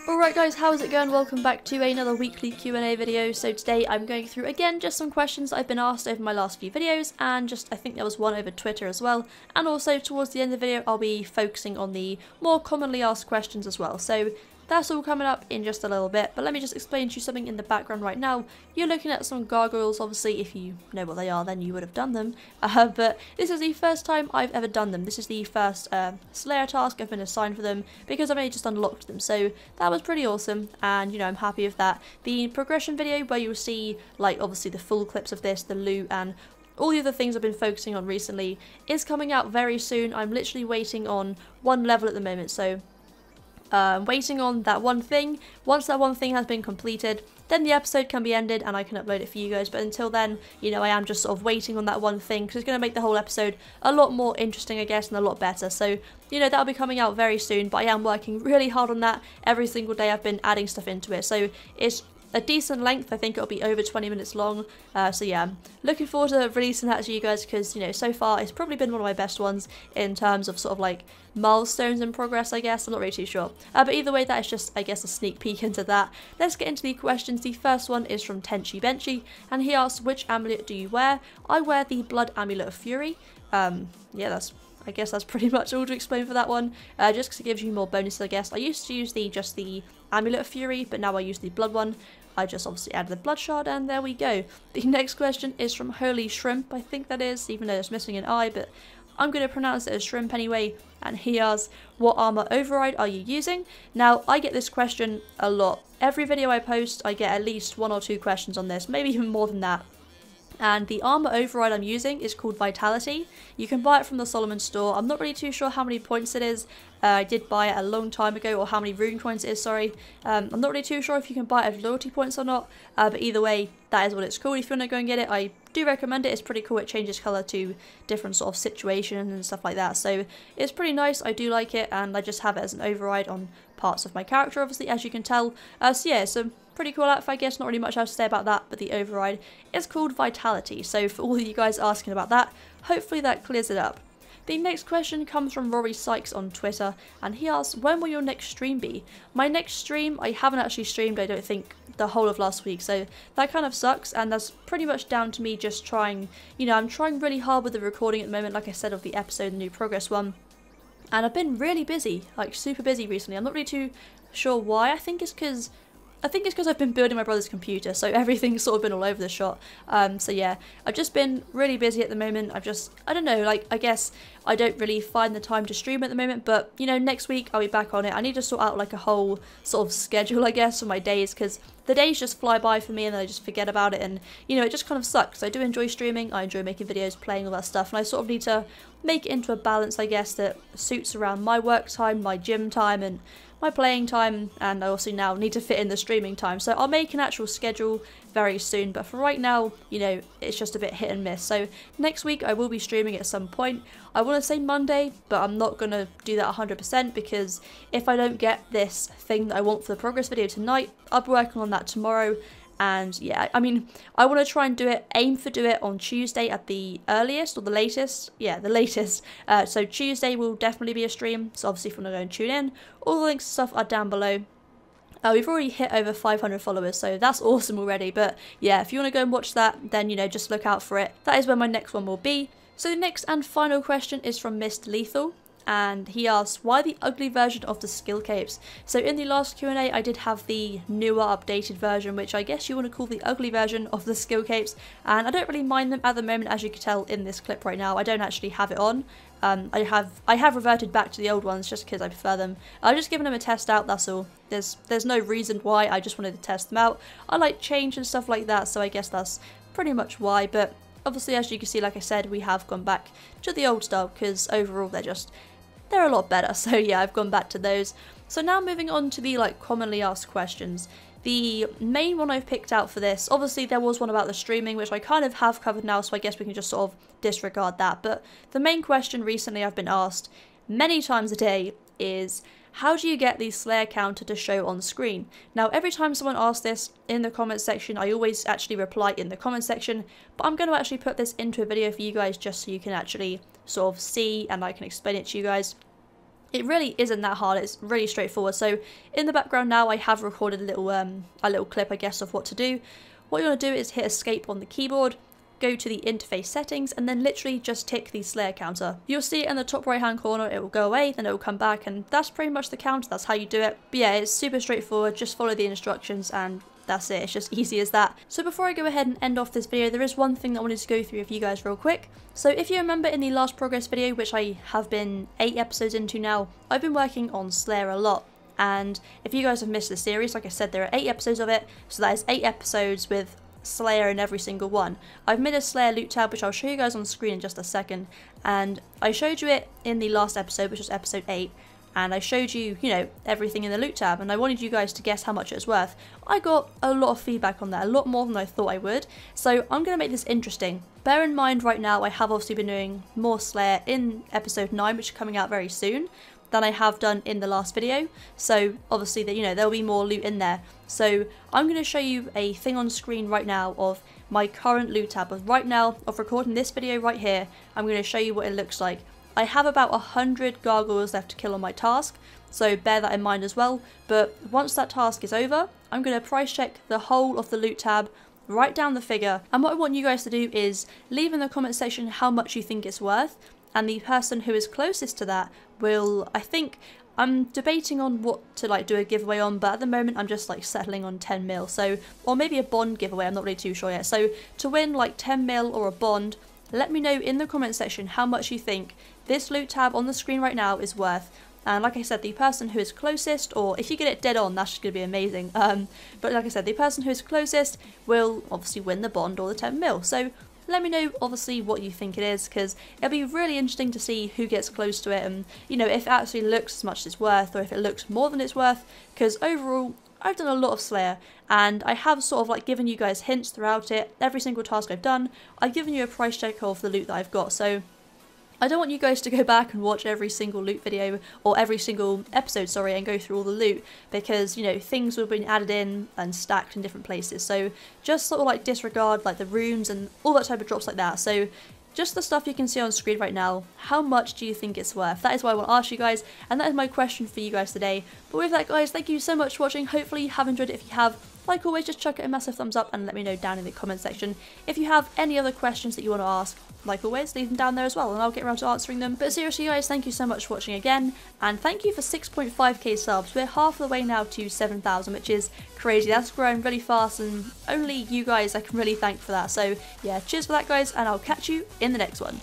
Alright guys, how's it going? Welcome back to another weekly Q&A video. So today I'm going through again just some questions that I've been asked over my last few videos, and just I think there was one over Twitter as well, and also towards the end of the video I'll be focusing on the more commonly asked questions as well. So that's all coming up in just a little bit, but let me just explain to you something in the background right now. You're looking at some gargoyles. Obviously if you know what they are then you would have done them, but this is the first time I've ever done them. This is the first Slayer task I've been assigned for them because I've only just unlocked them, so that was pretty awesome, and you know, I'm happy with that. The progression video where you'll see like obviously the full clips of this, the loot and all the other things I've been focusing on recently is coming out very soon. I'm literally waiting on one level at the moment, so waiting on that one thing. Once that one thing has been completed, then the episode can be ended and I can upload it for you guys, but until then, you know, I am just sort of waiting on that one thing because it's going to make the whole episode a lot more interesting, I guess, and a lot better. So, you know, that'll be coming out very soon, but I am working really hard on that. Every single day I've been adding stuff into it, so it's a decent length. I think it'll be over 20 minutes long, so yeah, I'm looking forward to releasing that to you guys because, you know, so far it's probably been one of my best ones in terms of sort of like milestones in progress, I guess. I'm not really too sure, but either way, that is just, I guess, a sneak peek into that. Let's get into the questions. The first one is from Tenchi Benchy, and he asks, which amulet do you wear? I wear the Blood Amulet of Fury. Yeah, I guess that's pretty much all to explain for that one, just because it gives you more bonuses, I guess. I used to use just the Amulet of Fury, but now I use the Blood one. I just obviously added the blood shard, and there we go. The next question is from Holy Shrimp, I think that is, even though it's missing an I, but I'm going to pronounce it as shrimp anyway. And he asks, what armor override are you using? Now, I get this question a lot. Every video I post, I get at least 1 or 2 questions on this, maybe even more than that. And the armor override I'm using is called Vitality. You can buy it from the Solomon store. I'm not really too sure how many points it is. I did buy it a long time ago, or how many rune coins it is, sorry. I'm not really too sure if you can buy it as loyalty points or not, but either way, that is what it's called. If you want to go and get it, I do recommend it. It's pretty cool. It changes colour to different sort of situations and stuff like that, so it's pretty nice. I do like it, and I just have it as an override on parts of my character, obviously, as you can tell. So yeah, so pretty cool outfit, I guess. Not really much else to say about that, but the override is called Vitality. So for all of you guys asking about that, hopefully that clears it up. The next question comes from Rory Sykes on Twitter, and he asks, when will your next stream be? My next stream, I haven't actually streamed, I don't think, the whole of last week, so that kind of sucks, and that's pretty much down to me just trying, you know, I'm trying really hard with the recording at the moment, like I said, of the episode, the new progress one. And I've been really busy, like super busy recently. I'm not really too sure why. I think it's because I've been building my brother's computer, so everything's sort of been all over the shop. So yeah, I've just been really busy at the moment. I don't know, like, I guess I don't really find the time to stream at the moment, but, you know, next week I'll be back on it. I need to sort out, like, a whole sort of schedule, I guess, for my days, because the days just fly by for me and then I just forget about it, and, you know, it just kind of sucks. I do enjoy streaming, I enjoy making videos, playing all that stuff, and I sort of need to make it into a balance, I guess, that suits around my work time, my gym time, and my playing time, and I also now need to fit in the streaming time. So I'll make an actual schedule very soon, but for right now, you know, it's just a bit hit and miss. So next week I will be streaming at some point. I want to say Monday, but I'm not going to do that 100% because if I don't get this thing that I want for the progress video tonight, I'll be working on that tomorrow. And yeah, I mean, I want to try and aim for do it on Tuesday at the earliest, or the latest. Yeah, the latest. So Tuesday will definitely be a stream, so obviously if you want to go and tune in, all the links and stuff are down below. We've already hit over 500 followers, so that's awesome already. But yeah, if you want to go and watch that, then, you know, just look out for it. That is where my next one will be. So the next and final question is from Mr. Lethal, and he asks, why the ugly version of the skill capes? So in the last Q&A I did have the newer updated version, which I guess you want to call the ugly version of the skill capes, and I don't really mind them at the moment, as you can tell in this clip right now. I don't actually have it on. I have reverted back to the old ones just because I prefer them. I've just given them a test out, that's all. There's no reason why, I just wanted to test them out. I like change and stuff like that, so I guess that's pretty much why. But obviously, as you can see, like I said, we have gone back to the old style because overall they're a lot better. So yeah, I've gone back to those. So now moving on to the commonly asked questions. The main one I've picked out for this, obviously there was one about the streaming, which I kind of have covered now, so I guess we can just sort of disregard that. But the main question recently I've been asked many times a day is, how do you get the Slayer counter to show on screen? Now, every time someone asks this in the comment section, I always actually reply in the comment section, but I'm going to actually put this into a video for you guys just so you can actually sort of see and I can explain it to you guys. It really isn't that hard, it's really straightforward. So in the background now I have recorded a little clip, I guess, of what to do. What you want to do is hit escape on the keyboard, go to the interface settings, and then literally just tick the Slayer counter. You'll see it in the top right hand corner, it will go away, then it will come back, and that's pretty much the counter, that's how you do it. But yeah, it's super straightforward, just follow the instructions and that's it, it's just easy as that. So before I go ahead and end off this video, there is one thing that I wanted to go through with you guys real quick. So if you remember in the last progress video, which I have been 8 episodes into now, I've been working on Slayer a lot. And if you guys have missed the series, like I said, there are 8 episodes of it, so that is 8 episodes with Slayer in every single one. I've made a Slayer loot tab, which I'll show you guys on screen in just a second, and I showed you it in the last episode, which was episode 8, and I showed you, everything in the loot tab, and I wanted you guys to guess how much it was worth. I got a lot of feedback on that, a lot more than I thought I would, so I'm going to make this interesting. Bear in mind right now I have obviously been doing more Slayer in episode 9, which is coming out very soon, than I have done in the last video, so obviously that there'll be more loot in there. So I'm going to show you a thing on screen right now of my current loot tab, of right now, of recording this video right here. I'm going to show you what it looks like. I have about 100 gargoyles left to kill on my task, so bear that in mind as well, but once that task is over, I'm going to price check the whole of the loot tab, write down the figure, and what I want you guys to do is leave in the comment section how much you think it's worth, and the person who is closest to that will, I think, I'm debating on what to do a giveaway on, but at the moment I'm just settling on 10 mil, so, or maybe a bond giveaway, I'm not really too sure yet. So to win 10 mil or a bond, let me know in the comment section how much you think this loot tab on the screen right now is worth. And like I said, the person who is closest, or if you get it dead on, that's just going to be amazing. But like I said, the person who is closest will obviously win the bond or the 10 mil. So let me know obviously what you think it is, because it'll be really interesting to see who gets close to it, and if it actually looks as much as it's worth, or if it looks more than it's worth, because overall I've done a lot of Slayer, and I have sort of given you guys hints throughout it. Every single task I've done, I've given you a price check of the loot that I've got, so I don't want you guys to go back and watch every single loot video, or every single episode, sorry, and go through all the loot, because, things will have been added in and stacked in different places. So just sort of disregard the runes and all that type of drops like that. So just the stuff you can see on screen right now, how much do you think it's worth? That is what I want to ask you guys, and that is my question for you guys today. But with that, guys, thank you so much for watching. Hopefully you have enjoyed it. If you have, like always, just chuck it a massive thumbs up and let me know down in the comment section. If you have any other questions that you want to ask, like always, leave them down there as well, and I'll get around to answering them. But seriously, guys, thank you so much for watching again, and thank you for 6.5k subs. We're half the way now to 7,000, which is crazy. That's growing really fast, and only you guys I can really thank for that. So yeah, cheers for that, guys, and I'll catch you in the next one.